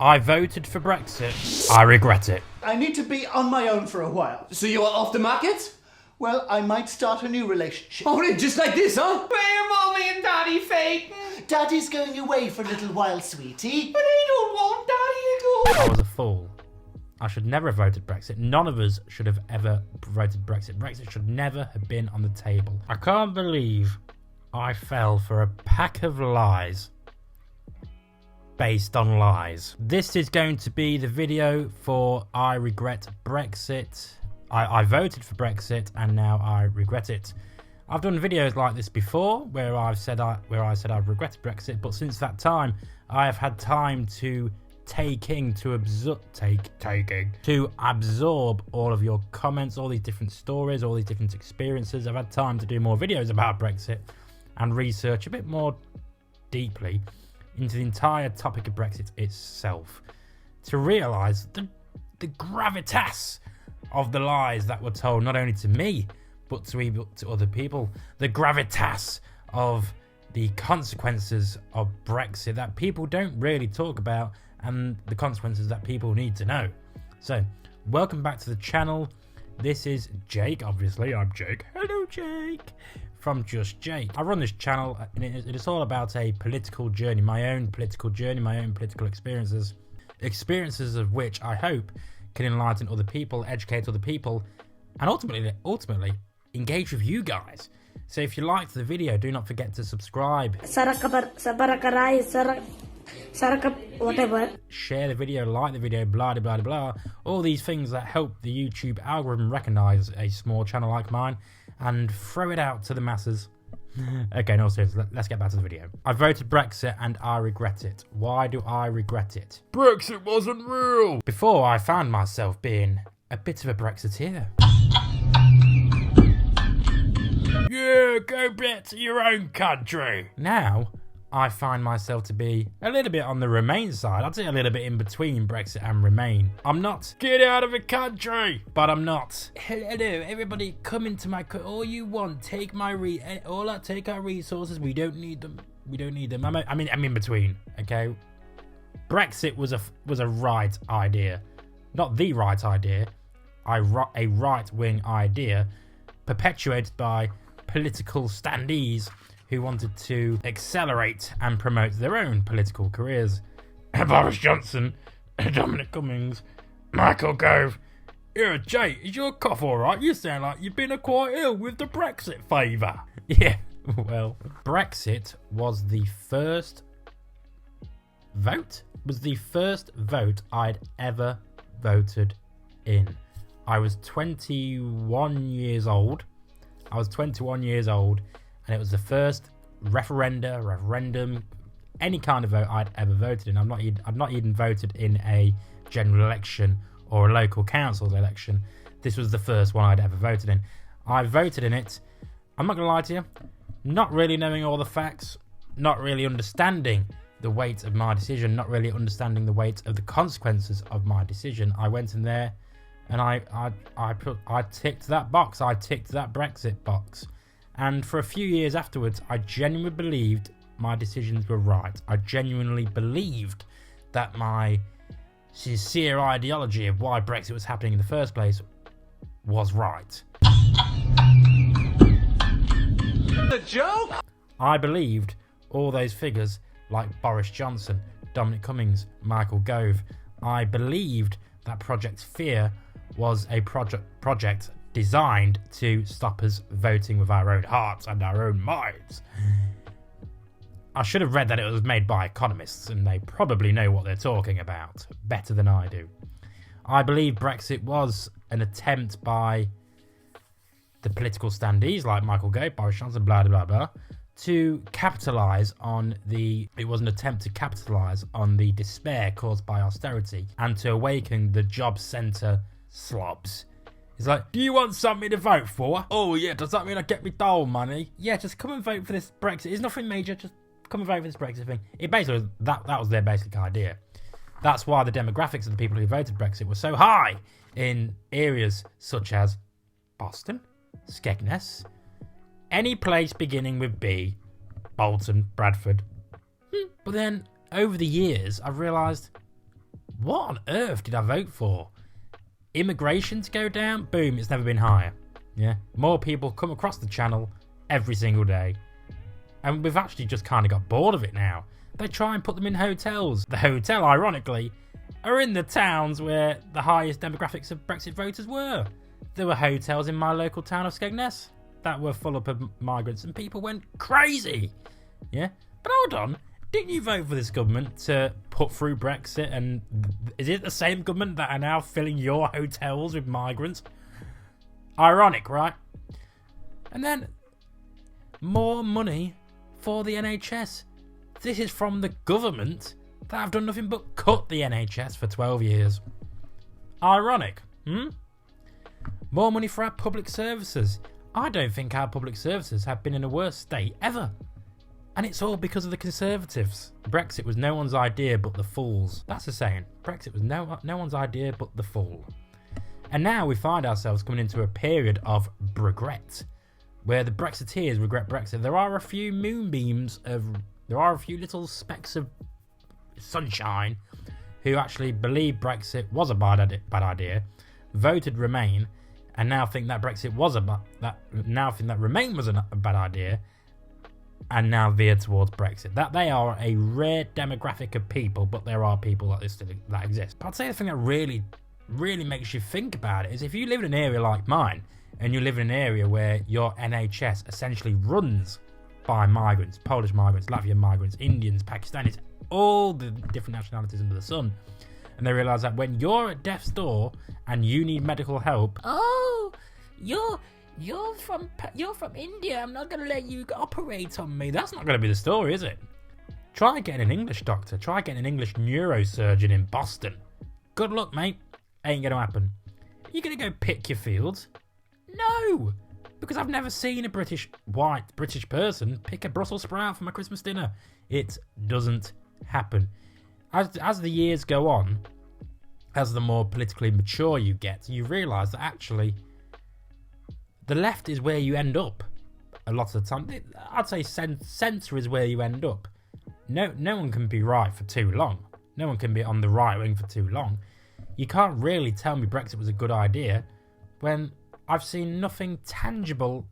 I voted for Brexit. I regret it. I need to be on my own for a while. So you are off the market? Well, I might start a new relationship. Oh, just like this, huh? Where are Mommy and Daddy faking? Daddy's going away for a little while, sweetie. But I don't want Daddy to go. I was a fool. I should never have voted Brexit. None of us should have ever voted Brexit. Brexit should never have been on the table. I can't believe I fell for a pack of lies based on lies. This is going to be the video for I regret Brexit. I voted for Brexit and now I regret it. I've done videos like this before where I said I've regretted Brexit, but since that time I have had time to absorb all of your comments, all these different stories, all these different experiences. I've had time to do more videos about Brexit and research a bit more deeply into the entire topic of Brexit itself to realise the gravitas of the lies that were told not only to me but to other people, the gravitas of the consequences of Brexit that people don't really talk about and the consequences that people need to know. So, welcome back to the channel. This is Jake, obviously. I'm Jake. Hello, Jake. From Just Jake. I run this channel and it is all about a political journey, my own political journey, my own political experiences of which I hope can enlighten other people, educate other people, and ultimately engage with you guys. So if you liked the video, do not forget to subscribe. Whatever. Share the video, like the video, blah blah blah blah. All these things that help the YouTube algorithm recognize a small channel like mine and throw it out to the masses. Okay, no, seriously, let's get back to the video. I voted Brexit and I regret it. Why do I regret it? Brexit wasn't real! Before, I found myself being a bit of a Brexiteer. Yeah, go back to your own country. Now, I find myself to be a little bit on the Remain side. I'd say a little bit in between Brexit and Remain. I'm not get out of the country, but I'm not hello everybody, come into my all you want, take my take our resources. We don't need them. I'm in between. Okay, Brexit was a right idea, not the right idea. A right-wing idea perpetuated by political standees who wanted to accelerate and promote their own political careers. Boris Johnson, Dominic Cummings, Michael Gove. Yeah, Jay, is your cough alright? You sound like you've been quite ill with the Brexit fever. Yeah, well, Brexit was the first vote? I'd ever voted in. I was 21 years old. And it was the first referendum, any kind of vote I'd ever voted in. I've not even voted in a general election or a local council election. This was the first one I'd ever voted in. I voted in it, I'm not going to lie to you, not really knowing all the facts, not really understanding the weight of my decision, not really understanding the weight of the consequences of my decision. I went in there and I ticked that box. I ticked that Brexit box. And for a few years afterwards, I genuinely believed my decisions were right. I genuinely believed that my sincere ideology of why Brexit was happening in the first place was right. A joke? I believed all those figures like Boris Johnson, Dominic Cummings, Michael Gove. I believed that Project Fear was a project designed to stop us voting with our own hearts and our own minds. I should have read that it was made by economists and they probably know what they're talking about better than I do. I believe Brexit was an attempt by the political standees like Michael Gove, Boris Johnson, blah blah blah, to capitalise on it was an attempt to capitalise on the despair caused by austerity and to awaken the job centre slobs. It's like, do you want something to vote for? Oh yeah, does that mean I get me dole money? Yeah, just come and vote for this Brexit. It's nothing major, just come and vote for this Brexit thing. It basically, that was their basic idea. That's why the demographics of the people who voted Brexit were so high in areas such as Boston, Skegness, any place beginning with B, Bolton, Bradford. But then, over the years, I've realised what on earth did I vote for? Immigration to go down? Boom, it's never been higher. Yeah, more people come across the channel every single day. And we've actually just kind of got bored of it now. They try and put them in hotels. The hotel, ironically, are in the towns where the highest demographics of Brexit voters were. There were hotels in my local town of Skegness that were full up of migrants and people went crazy. Yeah, but hold on. Didn't you vote for this government to put through Brexit? And is it the same government that are now filling your hotels with migrants? Ironic, right? And then more money for the NHS. This is from the government that have done nothing but cut the NHS for 12 years. Ironic, More money for our public services. I don't think our public services have been in a worse state ever. And it's all because of the Conservatives. Brexit was no one's idea but the fool's. That's the saying. Brexit was no one's idea but the fool. And now we find ourselves coming into a period of regret, where the Brexiteers regret Brexit. There are a few there are a few little specks of sunshine who actually believe Brexit was a bad idea, voted Remain, and now think that Brexit was now think that Remain was a bad idea, and now veer towards Brexit. That they are a rare demographic of people, but there are people like this that exist. But I'd say the thing that really makes you think about it is if you live in an area like mine, and you live in an area where your NHS essentially runs by migrants, Polish migrants, Latvian migrants, Indians, Pakistanis, all the different nationalities under the sun, and they realise that when you're at death's door and you need medical help, oh, you're from India, I'm not going to let you operate on me. That's not going to be the story, is it? Try getting an English doctor. Try getting an English neurosurgeon in Boston. Good luck, mate. Ain't going to happen. You're going to go pick your fields? No, because I've never seen a white British person pick a Brussels sprout for my Christmas dinner. It doesn't happen. As the years go on, as the more politically mature you get, you realise that actually the left is where you end up a lot of the time. I'd say centre is where you end up. No one can be right for too long. No one can be on the right wing for too long. You can't really tell me Brexit was a good idea when I've seen nothing tangible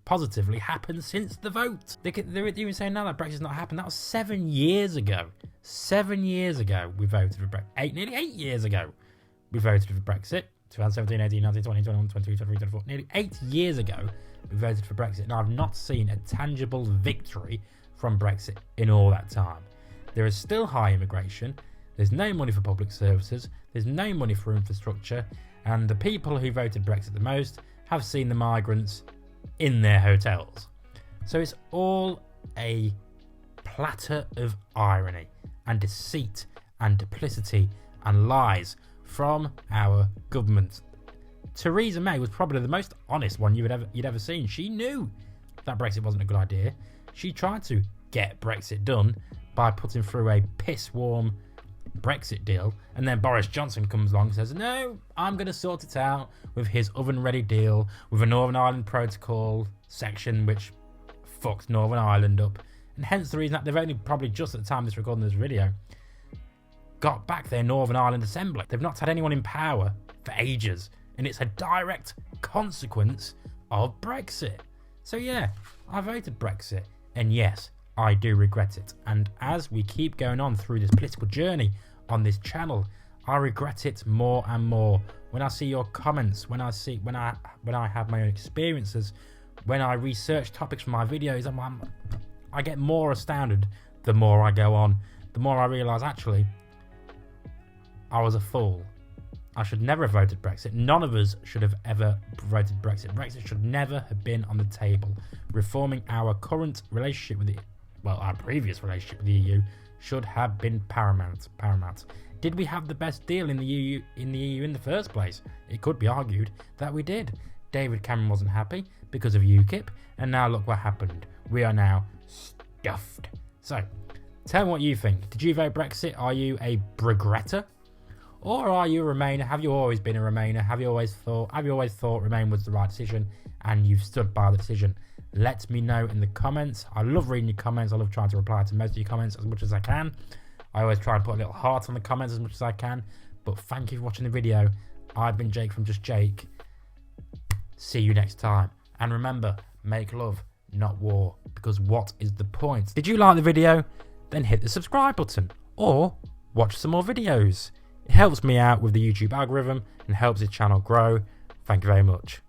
positively happen since the vote. They're even saying now that Brexit's not happened. That was 7 years ago. 7 years ago we voted for Brexit. Nearly 8 years ago we voted for Brexit. 2017, 18, 19, 20, 21, 22, 23, 24. Nearly 8 years ago we voted for Brexit. And I've not seen a tangible victory from Brexit in all that time. There is still high immigration. There's no money for public services. There's no money for infrastructure. And the people who voted Brexit the most have seen the migrants in their hotels. So it's all a platter of irony and deceit and duplicity and lies from our government. Theresa May was probably the most honest one you'd ever seen. She knew that Brexit wasn't a good idea. She tried to get Brexit done by putting through a piss-warm Brexit deal, and then Boris Johnson comes along and says, no, I'm going to sort it out with his oven-ready deal with a Northern Ireland Protocol section which fucked Northern Ireland up, and hence the reason that they've only probably just at the time of this recording this video got back their Northern Ireland Assembly. They've not had anyone in power for ages, and it's a direct consequence of Brexit. So yeah, I voted Brexit, and yes, I do regret it. And as we keep going on through this political journey on this channel, I regret it more and more. When I see your comments, when I have my own experiences, when I research topics for my videos, I get more astounded the more I go on. The more I realise actually I was a fool. I should never have voted Brexit. None of us should have ever voted Brexit. Brexit should never have been on the table. Reforming our current relationship with our previous relationship with the EU should have been paramount. Did we have the best deal in the EU in the first place? It could be argued that we did. David Cameron wasn't happy because of UKIP, and now look what happened. We are now stuffed. So, tell me what you think. Did you vote Brexit? Are you a regretter? Or are you a Remainer? Have you always been a Remainer? Have you always thought Remain was the right decision and you've stood by the decision? Let me know in the comments. I love reading your comments. I love trying to reply to most of your comments as much as I can. I always try and put a little heart on the comments as much as I can. But thank you for watching the video. I've been Jake from Just Jake. See you next time. And remember, make love, not war. Because what is the point? Did you like the video? Then hit the subscribe button. Or watch some more videos. It helps me out with the YouTube algorithm and helps the channel grow. Thank you very much.